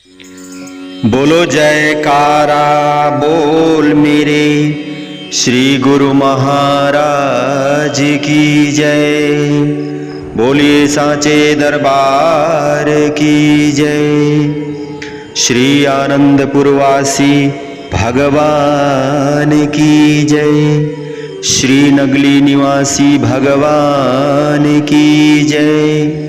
बोलो जयकारा बोल मेरे श्री गुरु महाराज की जय। बोलिए सांचे दरबार की जय। श्री आनंदपुरवासी भगवान की जय। श्री नगली निवासी भगवान की जय।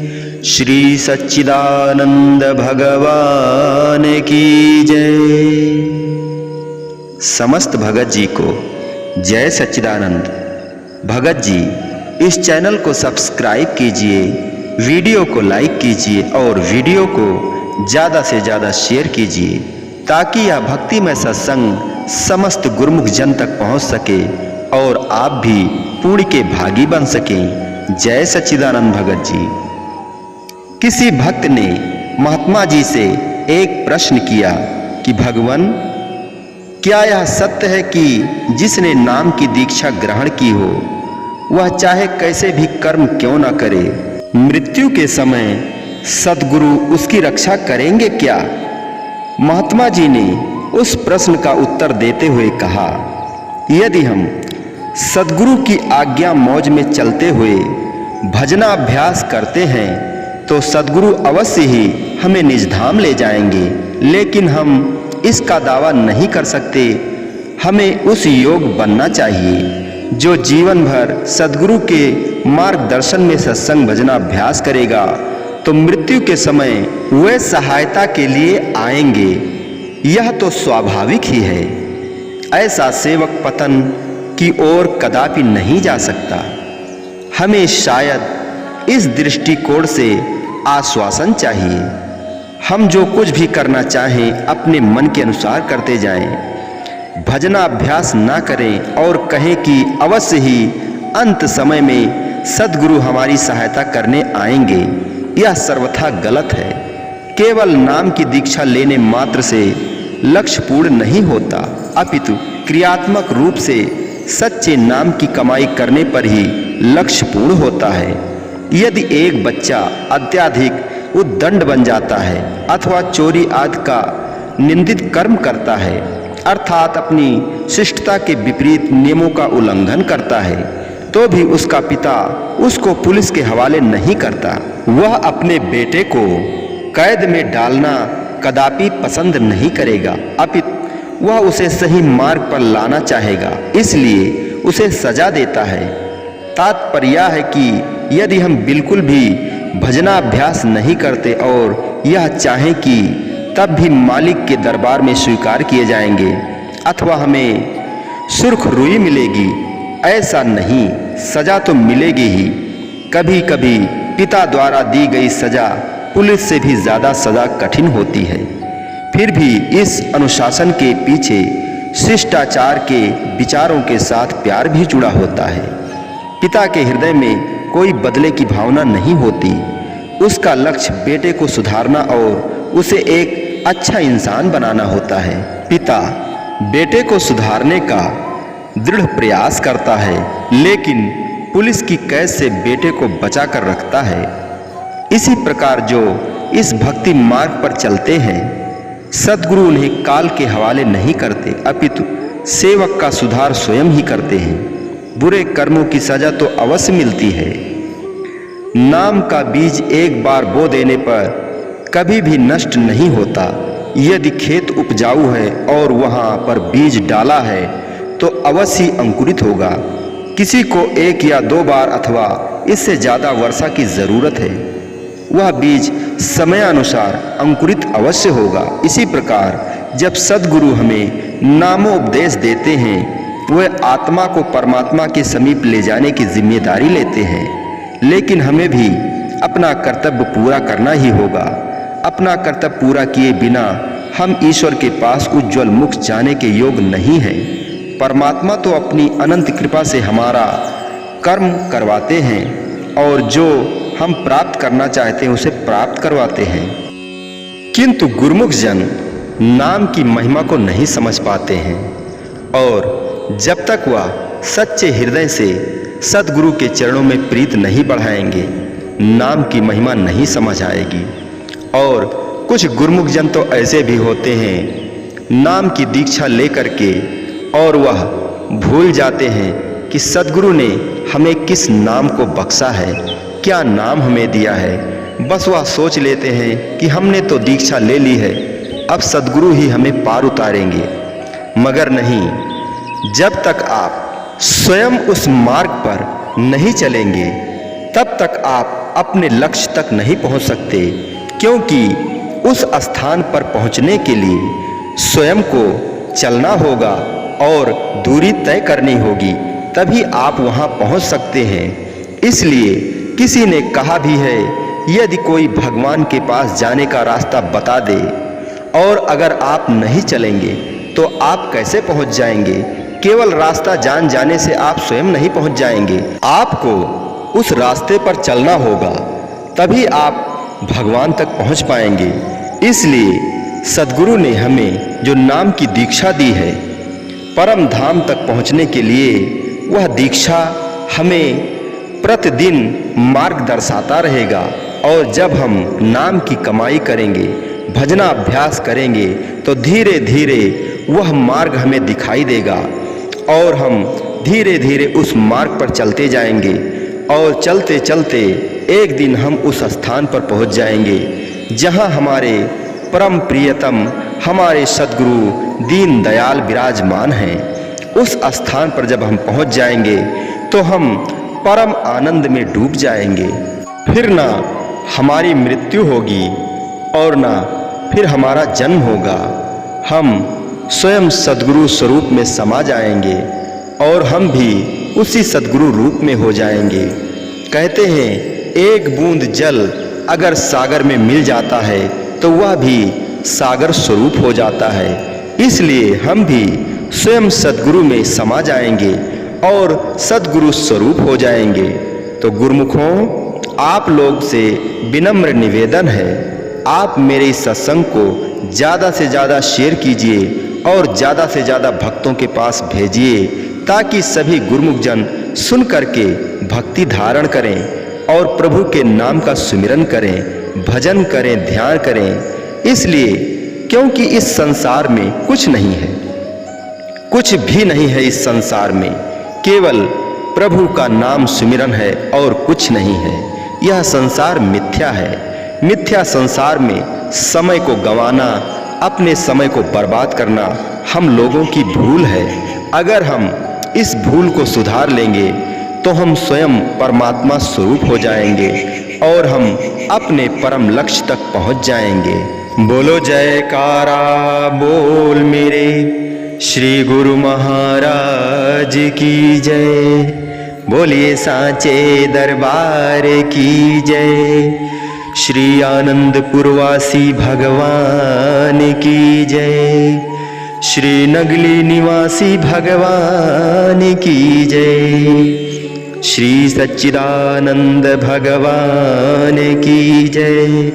श्री सच्चिदानंद भगवान की जय। समस्त भगत जी को जय सच्चिदानंद। भगत जी इस चैनल को सब्सक्राइब कीजिए, वीडियो को लाइक कीजिए और वीडियो को ज़्यादा से ज़्यादा शेयर कीजिए ताकि यह भक्तिमय सत्संग समस्त गुरुमुख जन तक पहुंच सके और आप भी पुण्य के भागी बन सकें। जय सच्चिदानंद भगत जी। किसी भक्त ने महात्मा जी से एक प्रश्न किया कि भगवान, क्या यह सत्य है कि जिसने नाम की दीक्षा ग्रहण की हो वह चाहे कैसे भी कर्म क्यों ना करे, मृत्यु के समय सद्गुरु उसकी रक्षा करेंगे क्या? महात्मा जी ने उस प्रश्न का उत्तर देते हुए कहा, यदि हम सद्गुरु की आज्ञा मौज में चलते हुए भजनाभ्यास करते हैं तो सद्गुरु अवश्य ही हमें निज धाम ले जाएंगे, लेकिन हम इसका दावा नहीं कर सकते। हमें उस योग बनना चाहिए जो जीवन भर सद्गुरु के मार्गदर्शन में सत्संग भजनाभ्यास करेगा तो मृत्यु के समय वे सहायता के लिए आएंगे। यह तो स्वाभाविक ही है। ऐसा सेवक पतन की ओर कदापि नहीं जा सकता। हमें शायद इस दृष्टिकोण से आश्वासन चाहिए। हम जो कुछ भी करना चाहें अपने मन के अनुसार करते जाएं, भजनाभ्यास ना करें और कहें कि अवश्य ही अंत समय में सद्गुरु हमारी सहायता करने आएंगे। यह सर्वथा गलत है। केवल नाम की दीक्षा लेने मात्र से लक्ष्य पूर्ण नहीं होता, अपितु क्रियात्मक रूप से सच्चे नाम की कमाई करने पर ही लक्ष्य पूर्ण होता है। यदि एक बच्चा अत्यधिक उद्दंड बन जाता है अथवा चोरी आदि का निंदित कर्म करता है, अर्थात अपनी शिष्टता के विपरीत नियमों का उल्लंघन करता है, तो भी उसका पिता उसको पुलिस के हवाले नहीं करता। वह अपने बेटे को कैद में डालना कदापि पसंद नहीं करेगा, अपितु वह उसे सही मार्ग पर लाना चाहेगा, इसलिए उसे सजा देता है। तात्पर्य यह है कि यदि हम बिल्कुल भी भजनाभ्यास नहीं करते और यह चाहें कि तब भी मालिक के दरबार में स्वीकार किए जाएंगे अथवा हमें सुर्खरुई मिलेगी, ऐसा नहीं। सजा तो मिलेगी ही। कभी कभी पिता द्वारा दी गई सजा पुलिस से भी ज़्यादा सजा कठिन होती है। फिर भी इस अनुशासन के पीछे शिष्टाचार के विचारों के साथ प्यार भी जुड़ा होता है। पिता के हृदय में कोई बदले की भावना नहीं होती। उसका लक्ष्य बेटे को सुधारना और उसे एक अच्छा इंसान बनाना होता है। पिता बेटे को सुधारने का दृढ़ प्रयास करता है, लेकिन पुलिस की कैद से बेटे को बचा कर रखता है। इसी प्रकार जो इस भक्ति मार्ग पर चलते हैं, सद्गुरु उन्हें काल के हवाले नहीं करते, अपितु सेवक का सुधार स्वयं ही करते हैं। बुरे कर्मों की सजा तो अवश्य मिलती है। नाम का बीज एक बार बो देने पर कभी भी नष्ट नहीं होता। यदि खेत उपजाऊ है और वहां पर बीज डाला है तो अवश्य अंकुरित होगा। किसी को एक या दो बार अथवा इससे ज़्यादा वर्षा की ज़रूरत है, वह बीज समयानुसार अंकुरित अवश्य होगा। इसी प्रकार जब सद्गुरु हमें नामोपदेश देते हैं, वे आत्मा को परमात्मा के समीप ले जाने की जिम्मेदारी लेते हैं, लेकिन हमें भी अपना कर्तव्य पूरा करना ही होगा। अपना कर्तव्य पूरा किए बिना हम ईश्वर के पास उज्जवल मुख जाने के योग नहीं हैं। परमात्मा तो अपनी अनंत कृपा से हमारा कर्म करवाते हैं और जो हम प्राप्त करना चाहते हैं उसे प्राप्त करवाते हैं। किंतु गुरुमुख जन नाम की महिमा को नहीं समझ पाते हैं और जब तक वह सच्चे हृदय से सद्गुरु के चरणों में प्रीत नहीं बढ़ाएंगे, नाम की महिमा नहीं समझ आएगी और कुछ गुरुमुख जन तो ऐसे भी होते हैं नाम की दीक्षा लेकर के और वह भूल जाते हैं कि सद्गुरु ने हमें किस नाम को बख्शा है, क्या नाम हमें दिया है। बस वह सोच लेते हैं कि हमने तो दीक्षा ले ली है, अब सद्गुरु ही हमें पार उतारेंगे। मगर नहीं, जब तक आप स्वयं उस मार्ग पर नहीं चलेंगे तब तक आप अपने लक्ष्य तक नहीं पहुंच सकते, क्योंकि उस स्थान पर पहुंचने के लिए स्वयं को चलना होगा और दूरी तय करनी होगी, तभी आप वहां पहुंच सकते हैं। इसलिए किसी ने कहा भी है, यदि कोई भगवान के पास जाने का रास्ता बता दे और अगर आप नहीं चलेंगे तो आप कैसे पहुंच जाएंगे। केवल रास्ता जान जाने से आप स्वयं नहीं पहुंच जाएंगे, आपको उस रास्ते पर चलना होगा, तभी आप भगवान तक पहुंच पाएंगे। इसलिए सद्गुरु ने हमें जो नाम की दीक्षा दी है, परम धाम तक पहुंचने के लिए वह दीक्षा हमें प्रतिदिन मार्ग दर्शाता रहेगा। और जब हम नाम की कमाई करेंगे, भजनाभ्यास करेंगे, तो धीरे धीरे वह मार्ग हमें दिखाई देगा और हम धीरे धीरे उस मार्ग पर चलते जाएंगे और चलते चलते एक दिन हम उस स्थान पर पहुंच जाएंगे जहां हमारे परम प्रियतम हमारे सद्गुरु दीन दयाल विराजमान हैं। उस स्थान पर जब हम पहुंच जाएंगे तो हम परम आनंद में डूब जाएंगे। फिर ना हमारी मृत्यु होगी और ना फिर हमारा जन्म होगा। हम स्वयं सद्गुरु स्वरूप में समा जाएंगे और हम भी उसी सद्गुरु रूप में हो जाएंगे। कहते हैं, एक बूंद जल अगर सागर में मिल जाता है तो वह भी सागर स्वरूप हो जाता है। इसलिए हम भी स्वयं सद्गुरु में समा जाएंगे और सद्गुरु स्वरूप हो जाएंगे। तो गुरुमुखों, आप लोग से विनम्र निवेदन है, आप मेरे इस सत्संग को ज़्यादा से ज़्यादा शेयर कीजिए और ज़्यादा से ज़्यादा भक्तों के पास भेजिए, ताकि सभी गुरुमुख जन सुन करके भक्ति धारण करें और प्रभु के नाम का सुमिरन करें, भजन करें, ध्यान करें। इसलिए क्योंकि इस संसार में कुछ नहीं है, कुछ भी नहीं है इस संसार में, केवल प्रभु का नाम सुमिरन है और कुछ नहीं है। यह संसार मिथ्या है। मिथ्या संसार में समय को गंवाना, अपने समय को बर्बाद करना हम लोगों की भूल है। अगर हम इस भूल को सुधार लेंगे तो हम स्वयं परमात्मा स्वरूप हो जाएंगे और हम अपने परम लक्ष्य तक पहुंच जाएंगे। बोलो जयकारा बोल मेरे श्री गुरु महाराज की जय। बोलिए सांचे दरबार की जय। श्री आनंदपुरवासी भगवान की जय। श्री नगली निवासी भगवान की जय। श्री सच्चिदानंद भगवान की जय।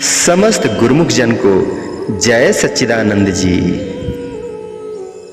समस्त गुरुमुख जन को जय सच्चिदानंद जी।